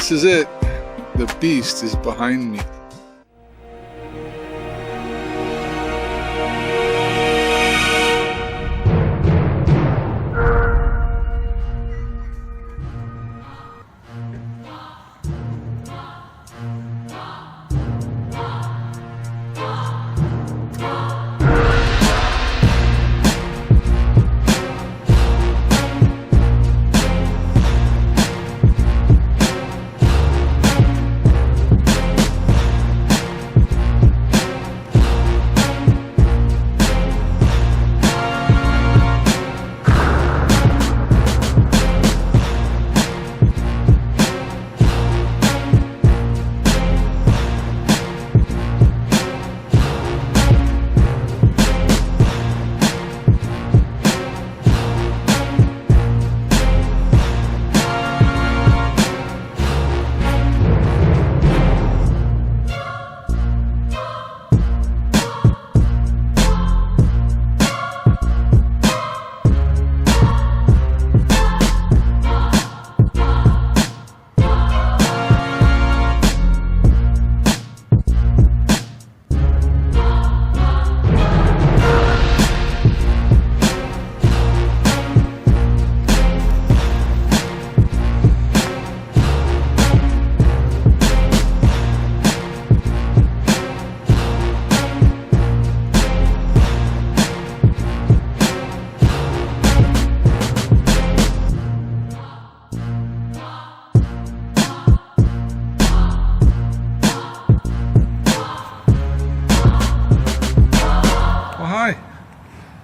This is it. The beast is behind me.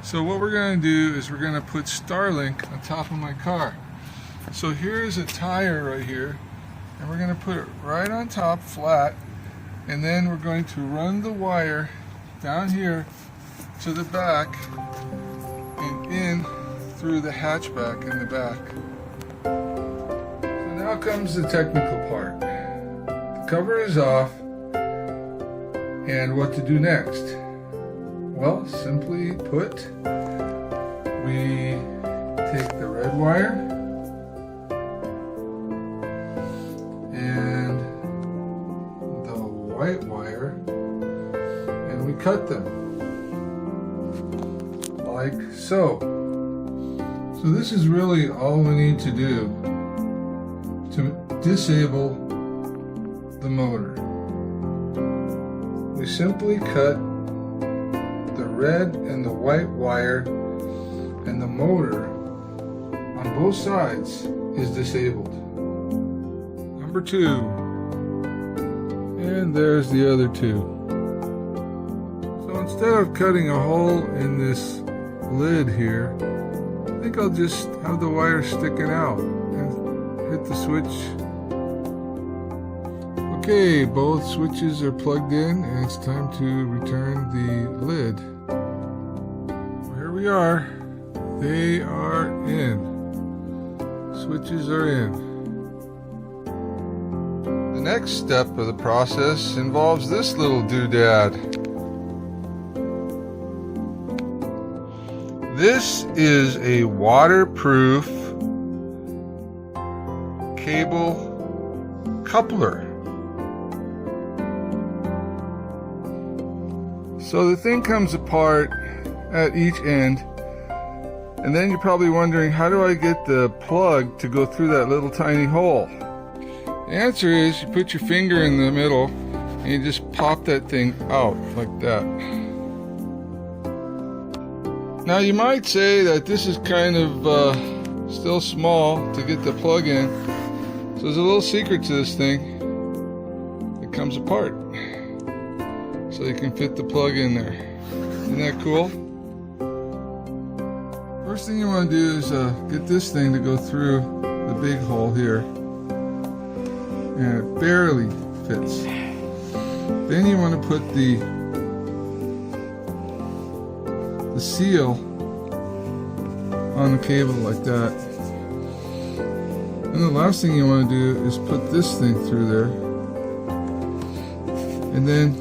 So what we're going to do is we're going to put Starlink on top of my car. So here's a tire right here, and we're going to put it right on top flat, and then we're going to run the wire down here to the back and in through the hatchback in the back. So now comes the technical part. The cover is off, and what to do next? Well, simply put, we take the red wire and the white wire and we cut them like so. So this is really all we need to do to disable the motor. We simply cut the red and the white wire, and the motor on both sides is disabled. Number 2, and there's the other 2. So instead of cutting a hole in this lid here, I think I'll just have the wire sticking out and hit the switch. Okay, both switches are plugged in, and it's time to return the lid. Here we are. They are in. Switches are in. The next step of the process involves this little doodad. This is a waterproof cable coupler. So the thing comes apart at each end, and then you're probably wondering, how do I get the plug to go through that little tiny hole? The answer is you put your finger in the middle and you just pop that thing out like that. Now you might say that this is kind of still small to get the plug in, so there's a little secret to this thing. It comes apart, so you can fit the plug in there. Isn't that cool? First thing you want to do is get this thing to go through the big hole here, and it barely fits. Then you want to put the seal on the cable like that. And the last thing you want to do is put this thing through there, and then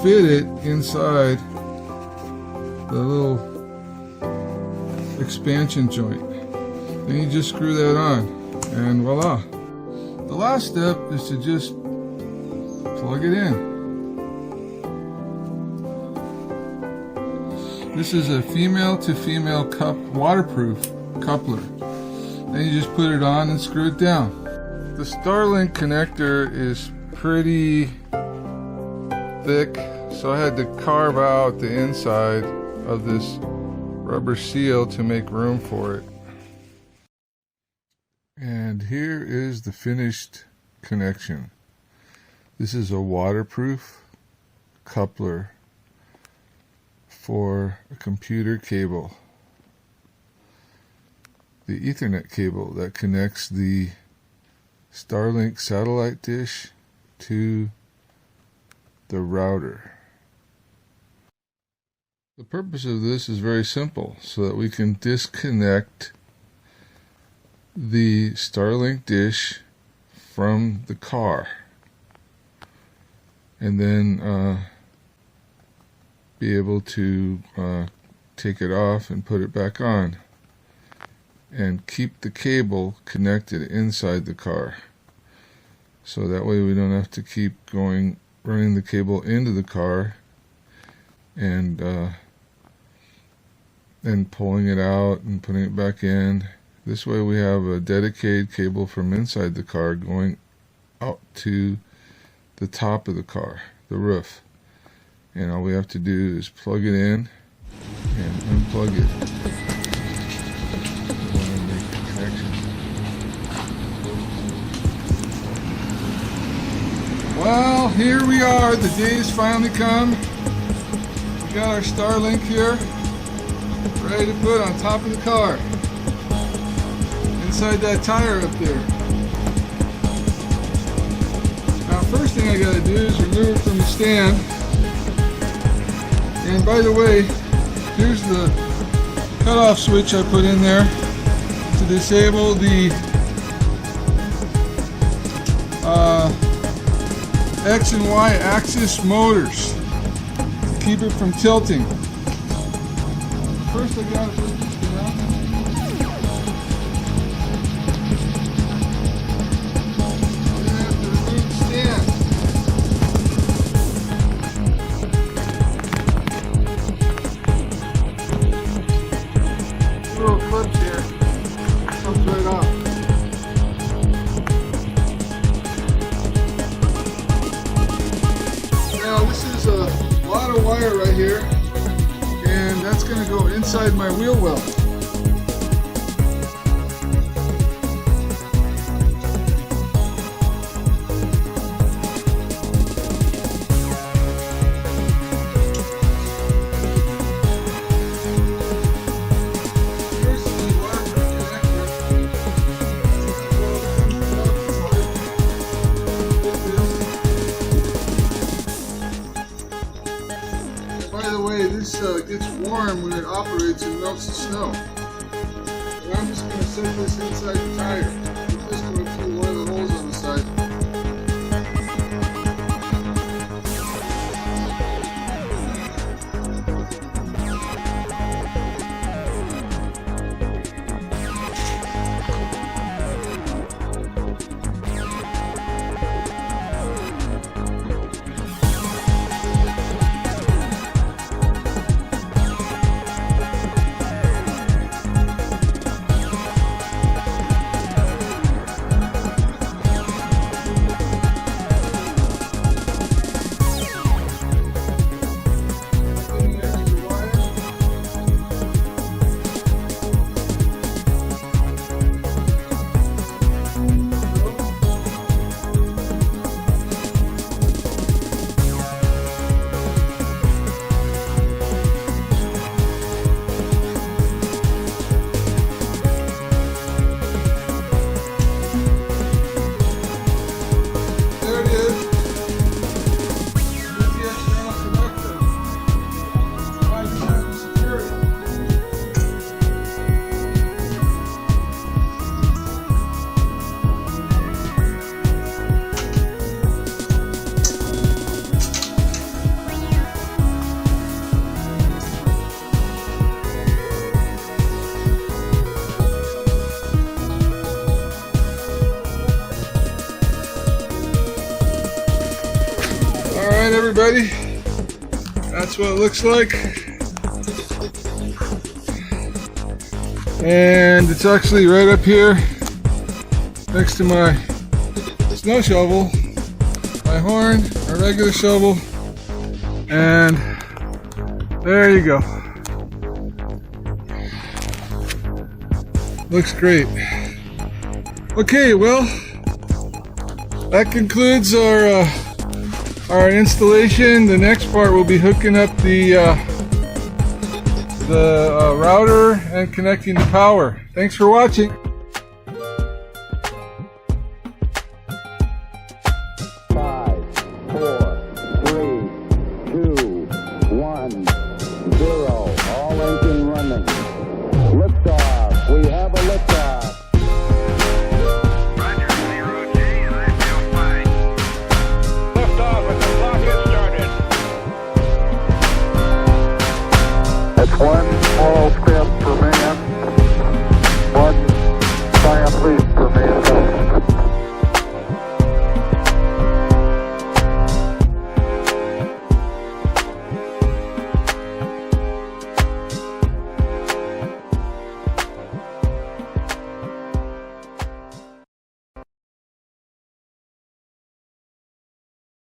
fit it inside the little expansion joint. Then you just screw that on, and voila, The last step is to just plug it in. This is a female to female waterproof coupler. Then you just put it on and screw it down. The Starlink connector is pretty thick, so I had to carve out the inside of this rubber seal to make room for it. And here is the finished connection. This is a waterproof coupler for a computer cable. The Ethernet cable that connects the Starlink satellite dish to the router. The purpose of this is very simple, so that we can disconnect the Starlink dish from the car and then be able to take it off and put it back on and keep the cable connected inside the car, so that way we don't have to keep running the cable into the car and then pulling it out and putting it back in. This way we have a dedicated cable from inside the car going out to the top of the car, the roof. And all we have to do is plug it in and unplug it. Make the connection. Well, here we are. The day's finally come. We got our Starlink here, ready to put on top of the car. Inside that tire up there. Now, first thing I gotta do is remove it from the stand. And by the way, here's the cutoff switch I put in there to disable the X and Y axis motors to keep it from tilting. First I gotta put this down. We're gonna have to remove the stand. Little clips here. Comes right off. Now this is a lot of wire right here, and that's going to go inside my wheel well. By the way, this gets warm when it operates and melts the snow. And I'm just going to set this inside the tire. Put this going through one of the holes on the side. Alright everybody, that's what it looks like. And it's actually right up here next to my snow shovel, my horn, a regular shovel, and there you go. Looks great. Okay, well, that concludes our installation. The next part will be hooking up the router and connecting the power. Thanks for watching.